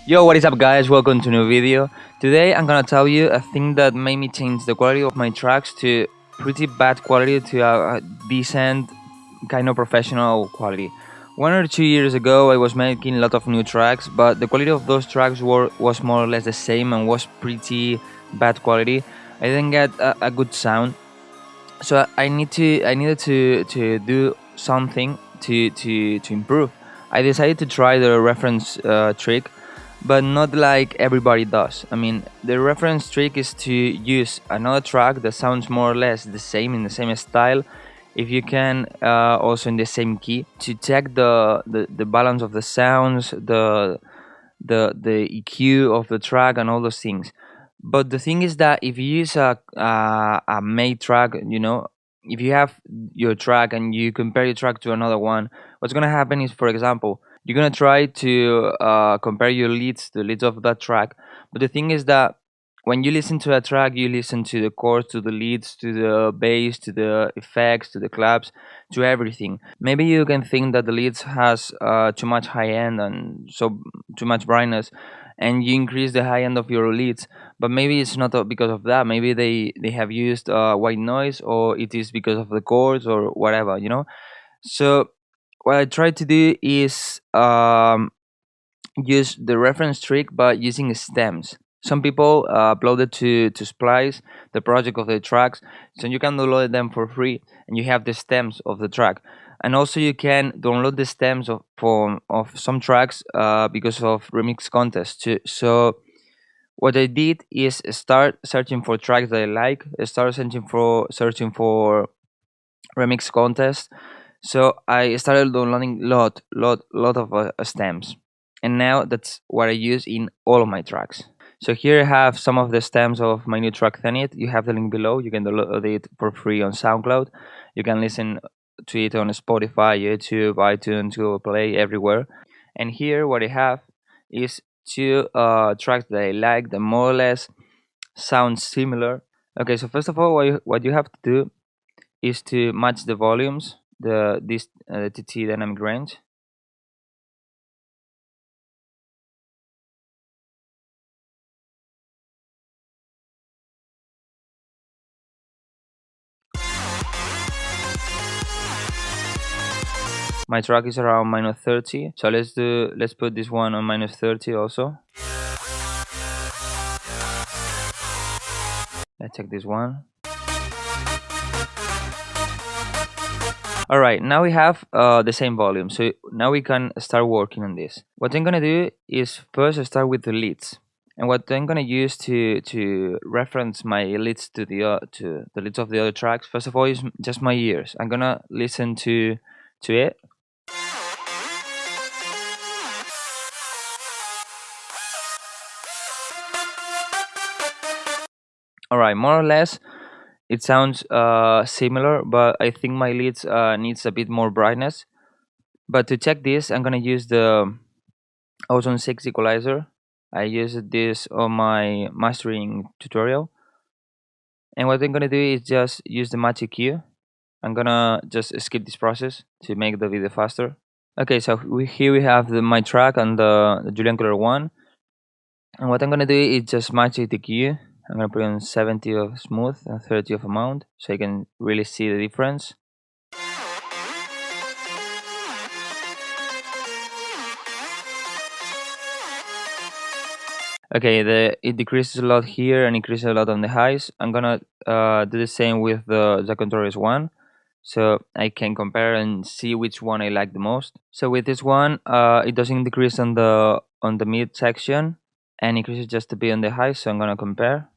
Yo, what is up guys? Welcome to a new video. Today I'm gonna tell you a thing that made me change the quality of my tracks to pretty bad quality to a decent kind of professional quality. 1 or 2 years ago I was making a lot of new tracks, but the quality of those tracks was more or less the same and was pretty bad quality. I didn't get a good sound, so I needed to do something to improve. I decided to try the reference trick, but not like everybody does. I mean, the reference trick is to use another track that sounds more or less the same in the same style, if you can, also in the same key, to check the balance of the sounds, the EQ of the track and all those things. But the thing is that if you use a made track, if you have your track and you compare your track to another one, what's gonna happen is, for example, you're gonna try to compare your leads, the leads of that track. But the thing is that when you listen to a track, you listen to the chords, to the leads, to the bass, to the effects, to the claps, to everything. Maybe you can think that the leads has too much high end and so too much brightness, and you increase the high end of your leads. But maybe it's not because of that. Maybe they have used white noise, or it is because of the chords or whatever. So what I try to do is use the reference trick by using stems. Some people upload it to Splice, the project of the tracks, so you can download them for free, and you have the stems of the track. And also you can download the stems of some tracks because of remix contests too. So what I did is start searching for tracks that I like, start searching for remix contests. So I started downloading lot of stems, and now that's what I use in all of my tracks. So here I have some of the stems of my new track Zenith. You have the link below. You can download it for free on SoundCloud. You can listen to it on Spotify, YouTube, iTunes, Google Play, everywhere. And here what I have is two tracks that I like that more or less sound similar. Okay, so first of all, what you have to do is to match the volumes, the TT dynamic range. My track is around minus 30, so let's put this one on minus 30 also. Let's check this one. All right, now we have the same volume, so now we can start working on this. What I'm gonna do is first start with the leads, and what I'm gonna use to reference my leads to the leads of the other tracks. First of all, is just my ears. I'm gonna listen to it. All right, more or less, it sounds similar, but I think my leads needs a bit more brightness. But to check this, I'm gonna use the Ozone 6 Equalizer. I used this on my mastering tutorial. And what I'm gonna do is just use the magic key. I'm gonna just skip this process to make the video faster. Okay, so here we have my track and the Julian color one. And what I'm gonna do is just match the key. I'm gonna put on 70 of smooth and 30 of amount, so I can really see the difference. Okay, it decreases a lot here and increases a lot on the highs. I'm gonna do the same with the controllers one, so I can compare and see which one I like the most. So with this one, it doesn't decrease on the mid section, and increases just a bit on the high. So I'm gonna compare.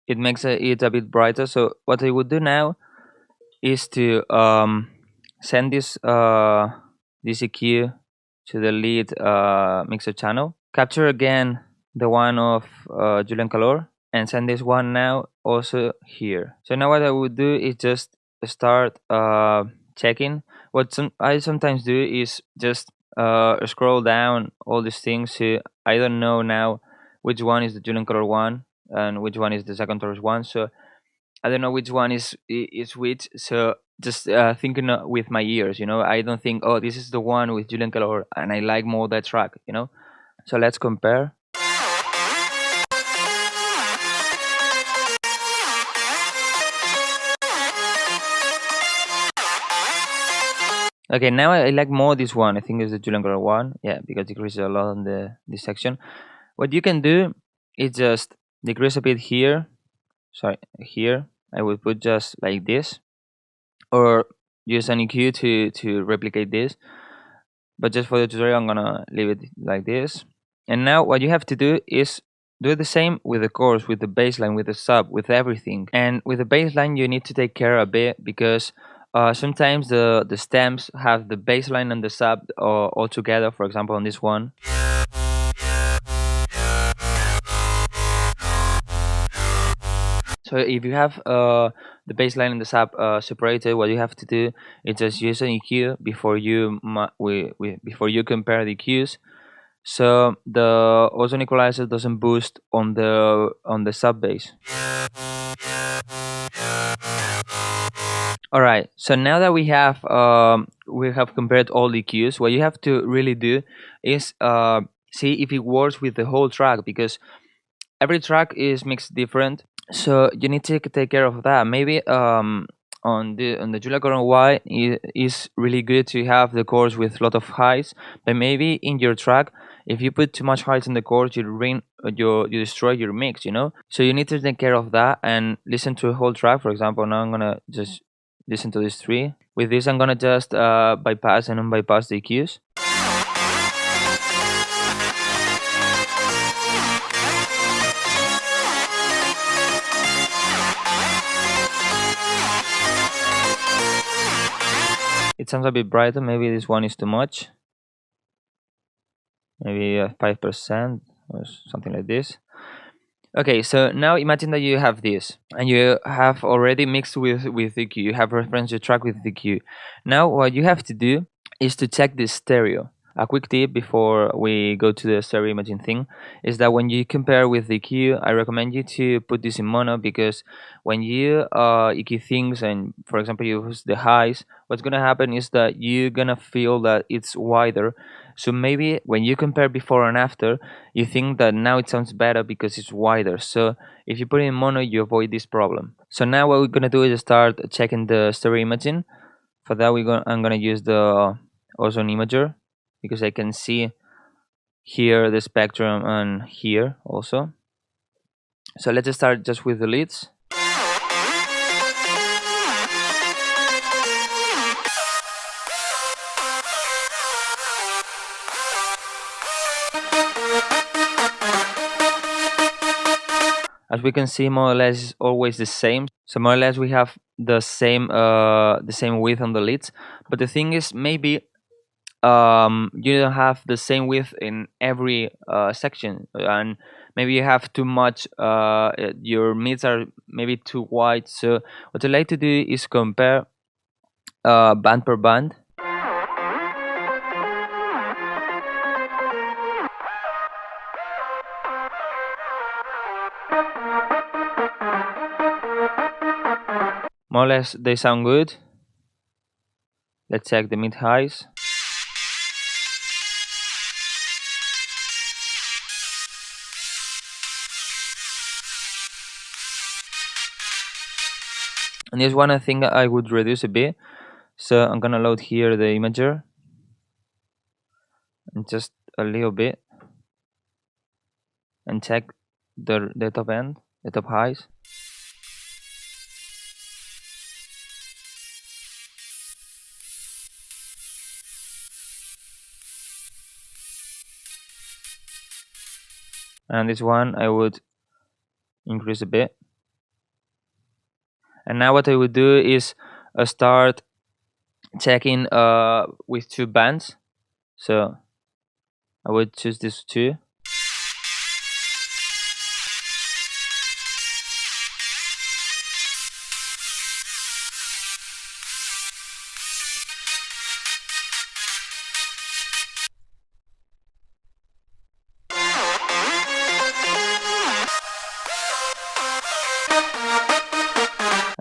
It makes it a bit brighter. So what I would do now is to send this EQ to the lead mixer channel. Capture again the one of Julian Calor, and send this one now also here. So now what I would do is just start checking. I sometimes do is just scroll down all these things. So I don't know now which one is the Julian Calor one and which one is the second Taurus one. So I don't know which one is which. So just thinking with my ears. I don't think, oh, this is the one with Julian Calor, and I like more that track. So let's compare. Okay, now I like more this one. I think it's the Julian Calor one. Yeah, because it decreases a lot on this section. What you can do is just decrease a bit here. Sorry, here. I would put just like this, or use an EQ to replicate this. But just for the tutorial, I'm gonna leave it like this. And now what you have to do is do the same with the chorus, with the bass line, with the sub, with everything. And with the bass line, you need to take care a bit, because sometimes the stems have the bass line and the sub all together. For example, on this one. So if you have the baseline and the sub separated, what you have to do is just use an EQ before before you compare the EQs, so the Ozone equalizer doesn't boost on the sub bass. All right. So now that we have compared all the EQs, what you have to really do is see if it works with the whole track, because every track is mixed different. So you need to take care of that. Maybe on the Julia Coron Y is really good to have the chorus with a lot of highs, but maybe in your track, if you put too much highs in the chorus, you destroy your mix. So you need to take care of that and listen to a whole track. For example, now I'm gonna just listen to these three. With this, I'm gonna just bypass and unbypass the EQs. It sounds a bit brighter. Maybe this one is too much. Maybe 5% or something like this. Okay, so now imagine that you have this, and you have already mixed with EQ. You have referenced your track with EQ. Now what you have to do is to check the stereo. A quick tip before we go to the stereo imaging thing is that when you compare with EQ, I recommend you to put this in mono, because when you EQ things and, for example, you use the highs, what's gonna happen is that you're gonna feel that it's wider. So maybe when you compare before and after, you think that now it sounds better because it's wider. So if you put it in mono, you avoid this problem. So now what we're gonna do is start checking the stereo imaging. For that, I'm gonna use the Ozone imager, because I can see here the spectrum and here also. So let's start just with the leads. As we can see, more or less it's always the same. So more or less we have the same width on the leads. But the thing is, maybe you don't have the same width in every section, and maybe you have too much. Your mids are maybe too wide. So what I like to do is compare band per band. More or less they sound good. Let's check the mid highs. And this one I think I would reduce a bit. So I'm gonna load here the imager and just a little bit, and check the top end, the top highs. And this one I would increase a bit. And now what I would do is start checking with two bands. So I would choose these two.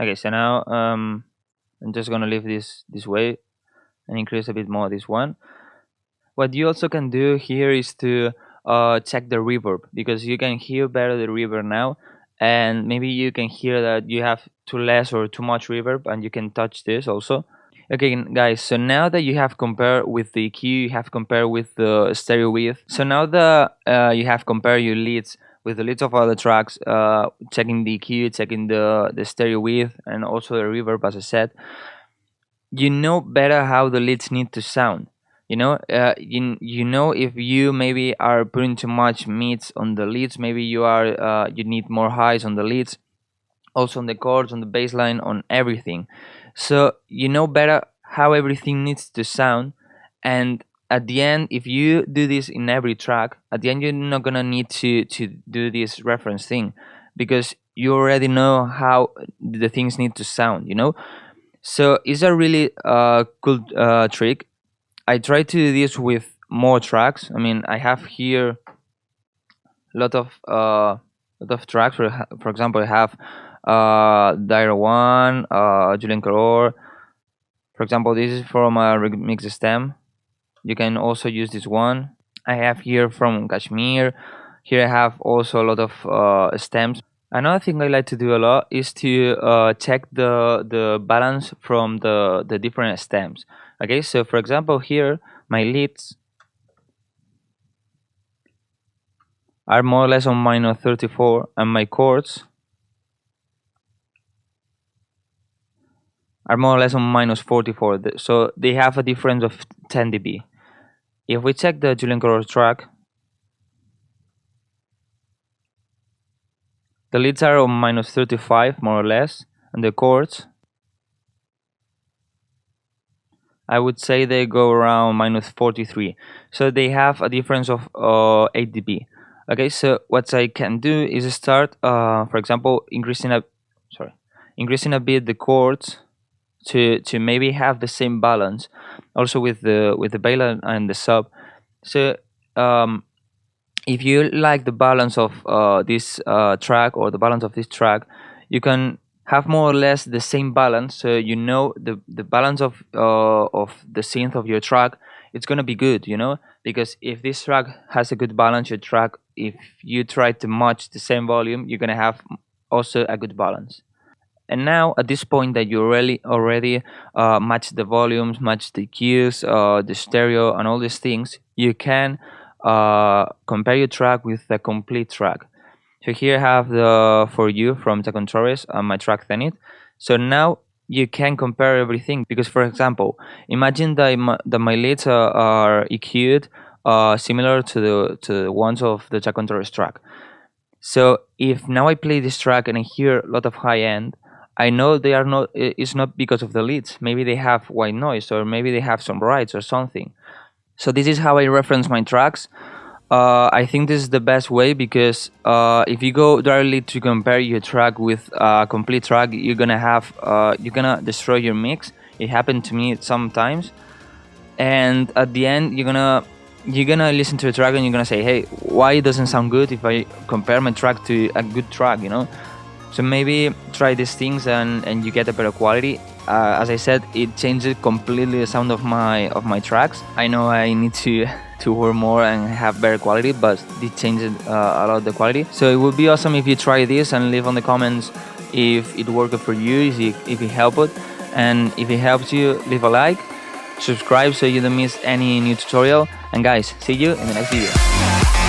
Okay, so now I'm just gonna leave this way and increase a bit more this one. What you also can do here is to check the reverb, because you can hear better the reverb now, and maybe you can hear that you have too less or too much reverb, and you can touch this also. Okay, guys, so now that you have compared with the EQ, you have compared with the stereo width. So now that you have compared your leads with the leads of other tracks, checking the EQ, checking the stereo width, and also the reverb, as I said, you know better how the leads need to sound. You know if you maybe are putting too much mids on the leads, maybe you need more highs on the leads, also on the chords, on the bass line, on everything. So you know better how everything needs to sound, and at the end, if you do this in every track, at the end you're not gonna need to do this reference thing, because you already know how the things need to sound. So it's a really cool trick. I try to do this with more tracks. I mean, I have here a lot of tracks. For example, I have Dire One, Julian Caror. For example, this is from a remix stem. You can also use this one. I have here from Kashmir. Here I have also a lot of stems. Another thing I like to do a lot is to check the balance from the different stems. Okay, so for example here, my leads are more or less on minus 34, and my chords are more or less on minus 44. So they have a difference of 10 dB. If we check the Julian Caror track, the leads are on minus 35 more or less, and the chords, I would say they go around minus 43. So they have a difference of 8 dB. Okay, so what I can do is start, for example, increasing a bit the chords to maybe have the same balance, also with the bass and the sub. So if you like the balance of this track, or the balance of this track, you can have more or less the same balance. So you know the balance of the synth of your track, it's gonna be good, because if this track has a good balance, your track, if you try to match the same volume, you're gonna have also a good balance. And now at this point that you already match the volumes, match the cues, the stereo, and all these things, you can compare your track with the complete track. So here I have the For You from Tacon Torres on my track Zenith. So now you can compare everything, because for example, imagine that my leads are EQ'd similar to the ones of the Tacon Torres track. So if now I play this track and I hear a lot of high end, I know they are not. It's not because of the leads. Maybe they have white noise, or maybe they have some rides or something. So this is how I reference my tracks. I think this is the best way, because if you go directly to compare your track with a complete track, you're gonna destroy your mix. It happened to me sometimes, and at the end you're gonna listen to a track and you're gonna say, hey, why it doesn't sound good if I compare my track to a good track. So maybe try these things and you get a better quality. As I said, it changes completely the sound of my tracks. I know I need to work more and have better quality, but it changes a lot the quality. So it would be awesome if you try this and leave on the comments if it worked for you, if it helped. And if it helps you, leave a like, subscribe so you don't miss any new tutorial. And guys, see you in the next video.